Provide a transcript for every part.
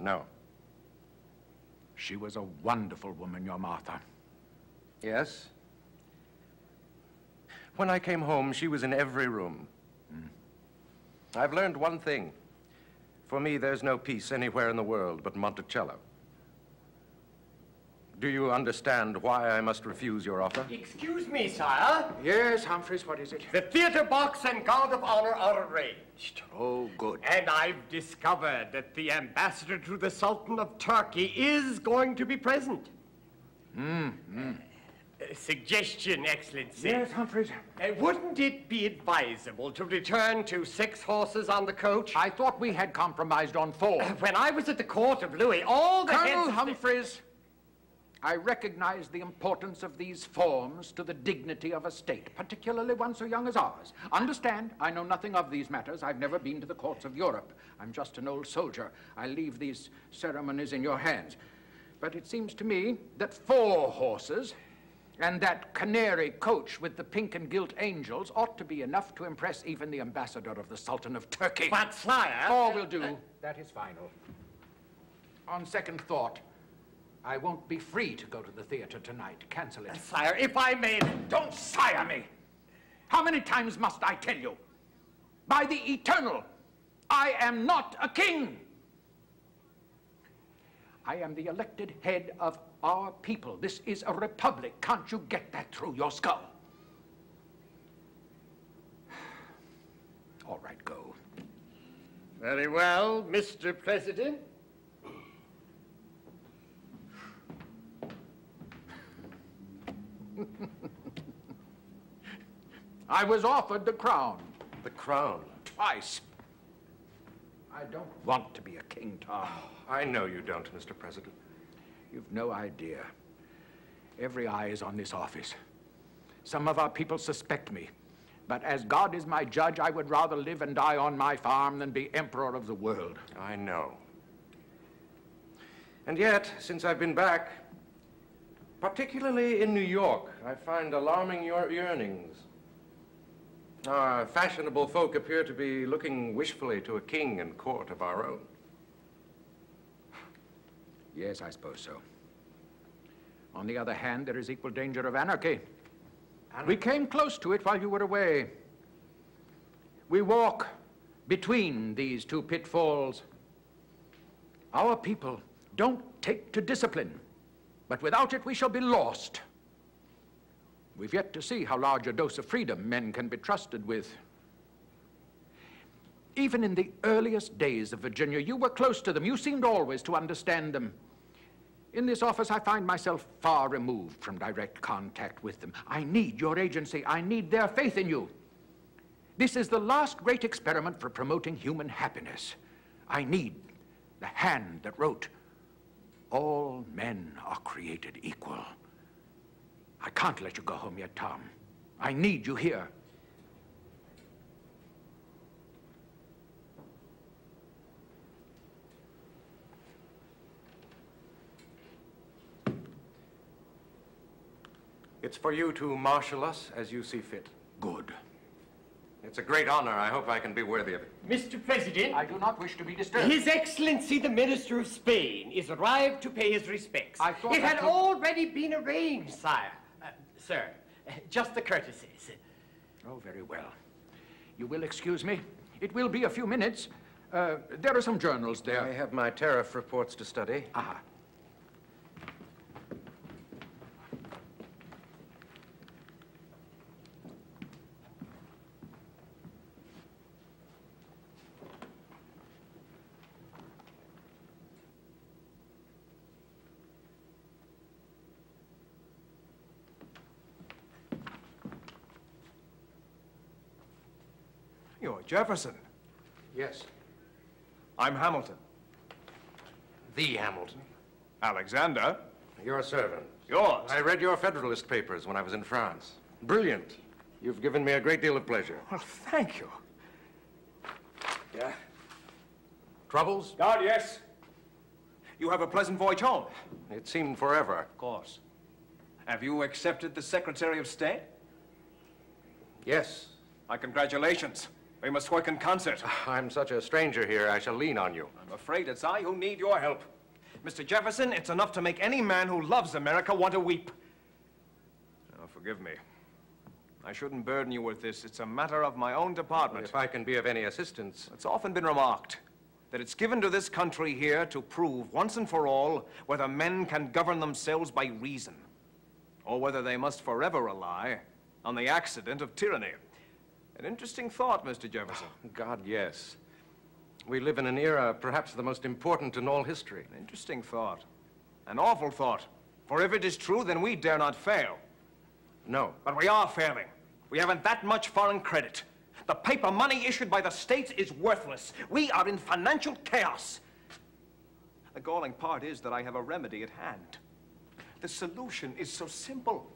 No. She was a wonderful woman, your Martha. Yes? When I came home, she was in every room. I've learned one thing. For me, there's no peace anywhere in the world but Monticello. Do you understand why I must refuse your offer? Excuse me, sire. Yes, Humphreys, what is it? The theater box and guard of honor are arranged. Oh, good. And I've discovered that the ambassador to the Sultan of Turkey is going to be present. Suggestion, Excellency. Yes, Humphreys. Wouldn't it be advisable to return to 6 horses on the coach? I thought we had compromised on 4. When I was at the court of Louis, all the Colonel heads of Humphreys, I recognize the importance of these forms to the dignity of a state, particularly one so young as ours. Understand, I know nothing of these matters. I've never been to the courts of Europe. I'm just an old soldier. I leave these ceremonies in your hands. But it seems to me that 4 horses and that canary coach with the pink and gilt angels ought to be enough to impress even the ambassador of the Sultan of Turkey. But, sire... 4 will do. That is final. On second thought, I won't be free to go to the theater tonight. Cancel it. Sire, if I may... Don't sire me! How many times must I tell you? By the eternal, I am not a king! I am the elected head of our people. This is a republic. Can't you get that through your skull? All right, go. Very well, Mr. President. I was offered the crown. The crown? Twice. I don't want to be a king, Tom. I know you don't, Mr. President. You've no idea. Every eye is on this office. Some of our people suspect me. But as God is my judge, I would rather live and die on my farm than be emperor of the world. I know. And yet, since I've been back, particularly in New York, I find alarming your yearnings. Our fashionable folk appear to be looking wishfully to a king and court of our own. Yes, I suppose so. On the other hand, there is equal danger of anarchy. We came close to it while you were away. We walk between these 2 pitfalls. Our people don't take to discipline, but without it we shall be lost. We've yet to see how large a dose of freedom men can be trusted with. Even in the earliest days of Virginia, you were close to them. You seemed always to understand them. In this office, I find myself far removed from direct contact with them. I need your agency. I need their faith in you. This is the last great experiment for promoting human happiness. I need the hand that wrote, "All men are created equal." I can't let you go home yet, Tom. I need you here. It's for you to marshal us as you see fit. Good. It's a great honor. I hope I can be worthy of it. Mr. President. I do not wish to be disturbed. His Excellency, the Minister of Spain, is arrived to pay his respects. I thought it had already been arranged, sire. Sir, just the courtesies. Oh, very well. You will excuse me? It will be a few minutes. There are some journals there. I have my tariff reports to study. Aha. You're Jefferson. Yes. I'm Hamilton. The Hamilton. Alexander. Your servant. Yours. I read your Federalist papers when I was in France. Brilliant. You've given me a great deal of pleasure. Well, thank you. Yeah? Troubles? God, yes. You have a pleasant voyage home. It seemed forever. Of course. Have you accepted the Secretary of State? Yes. My congratulations. We must work in concert. I'm such a stranger here, I shall lean on you. I'm afraid it's I who need your help. Mr. Jefferson, it's enough to make any man who loves America want to weep. Now, forgive me. I shouldn't burden you with this. It's a matter of my own department. If I can be of any assistance. It's often been remarked that it's given to this country here to prove once and for all whether men can govern themselves by reason, or whether they must forever rely on the accident of tyranny. An interesting thought, Mr. Jefferson. God, yes. We live in an era perhaps the most important in all history. An interesting thought. An awful thought. For if it is true, then we dare not fail. No. But we are failing. We haven't that much foreign credit. The paper money issued by the states is worthless. We are in financial chaos. The galling part is that I have a remedy at hand. The solution is so simple.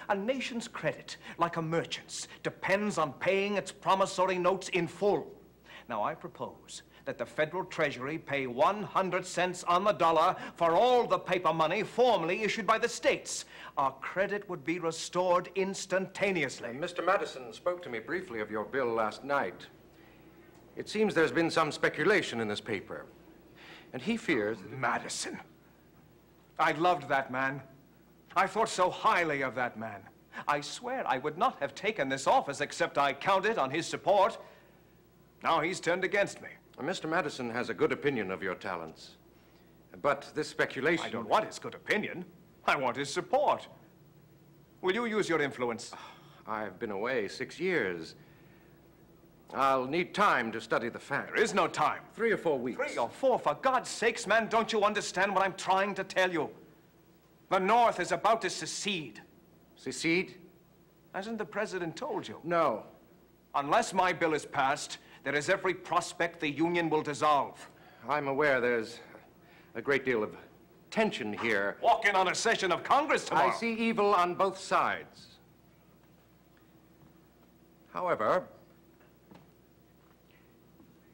A nation's credit, like a merchant's, depends on paying its promissory notes in full. Now, I propose that the federal treasury pay 100 cents on the dollar for all the paper money formerly issued by the states. Our credit would be restored instantaneously. Mr. Madison spoke to me briefly of your bill last night. It seems there's been some speculation in this paper, and he fears... Madison. I loved that man. I thought so highly of that man. I swear I would not have taken this office except I counted on his support. Now he's turned against me. Mr. Madison has a good opinion of your talents, but this speculation... I don't want his good opinion. I want his support. Will you use your influence? I've been away 6 years. I'll need time to study the facts. There is no time. 3 or 4 weeks. 3 or 4? For God's sakes, man, don't you understand what I'm trying to tell you? The North is about to secede. Secede? Hasn't the president told you? No. Unless my bill is passed, there is every prospect the Union will dissolve. I'm aware there's a great deal of tension here. Walk in on a session of Congress tomorrow. I see evil on both sides. However,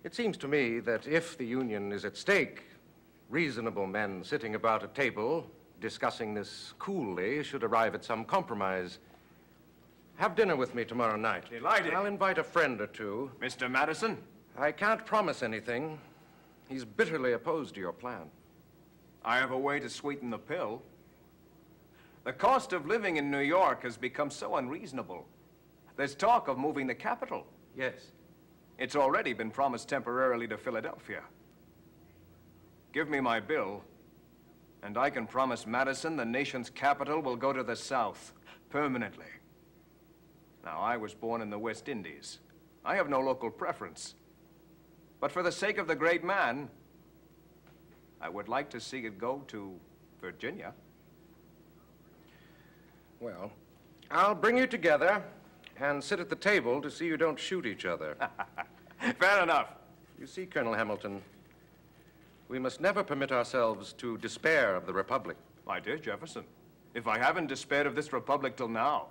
it seems to me that if the Union is at stake, reasonable men sitting about a table discussing this coolly should arrive at some compromise. Have dinner with me tomorrow night. Delighted. I'll invite a friend or two. Mr. Madison? I can't promise anything. He's bitterly opposed to your plan. I have a way to sweeten the pill. The cost of living in New York has become so unreasonable. There's talk of moving the capital. Yes. It's already been promised temporarily to Philadelphia. Give me my bill, and I can promise Madison the nation's capital will go to the South, permanently. Now, I was born in the West Indies. I have no local preference. But for the sake of the great man, I would like to see it go to Virginia. Well, I'll bring you together and sit at the table to see you don't shoot each other. Fair enough. You see, Colonel Hamilton, we must never permit ourselves to despair of the Republic. My dear Jefferson, if I haven't despaired of this republic till now,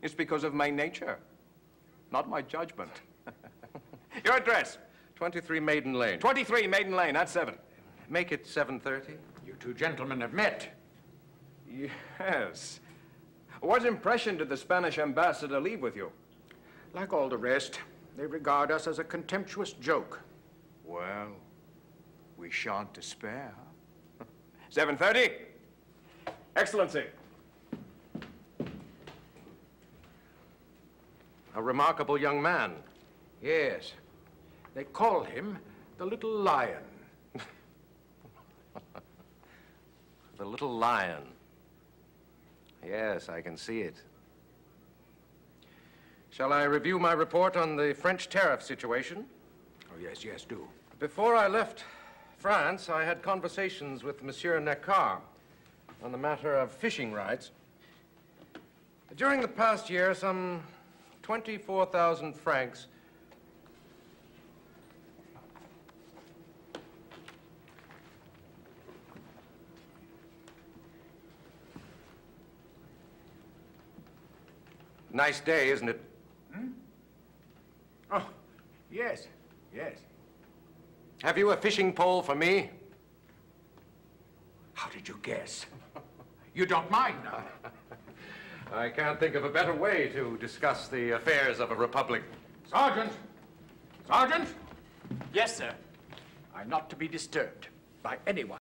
it's because of my nature, not my judgment. Your address? 23 Maiden Lane. 23 Maiden Lane, that's 7. Make it 7:30. You two gentlemen have met. Yes. What impression did the Spanish ambassador leave with you? Like all the rest, they regard us as a contemptuous joke. Well, we shan't despair. 7:30? Excellency. A remarkable young man. Yes. They call him the Little Lion. The Little Lion. Yes, I can see it. Shall I review my report on the French tariff situation? Oh, yes, yes, do. Before I left France, I had conversations with Monsieur Neckar on the matter of fishing rights. During the past year, some 24,000 francs Nice day, isn't it? Oh, yes, yes. Have you a fishing pole for me? How did you guess? You don't mind now? I can't think of a better way to discuss the affairs of a republic. Sergeant, Sergeant, Yes, sir. I'm not to be disturbed by anyone.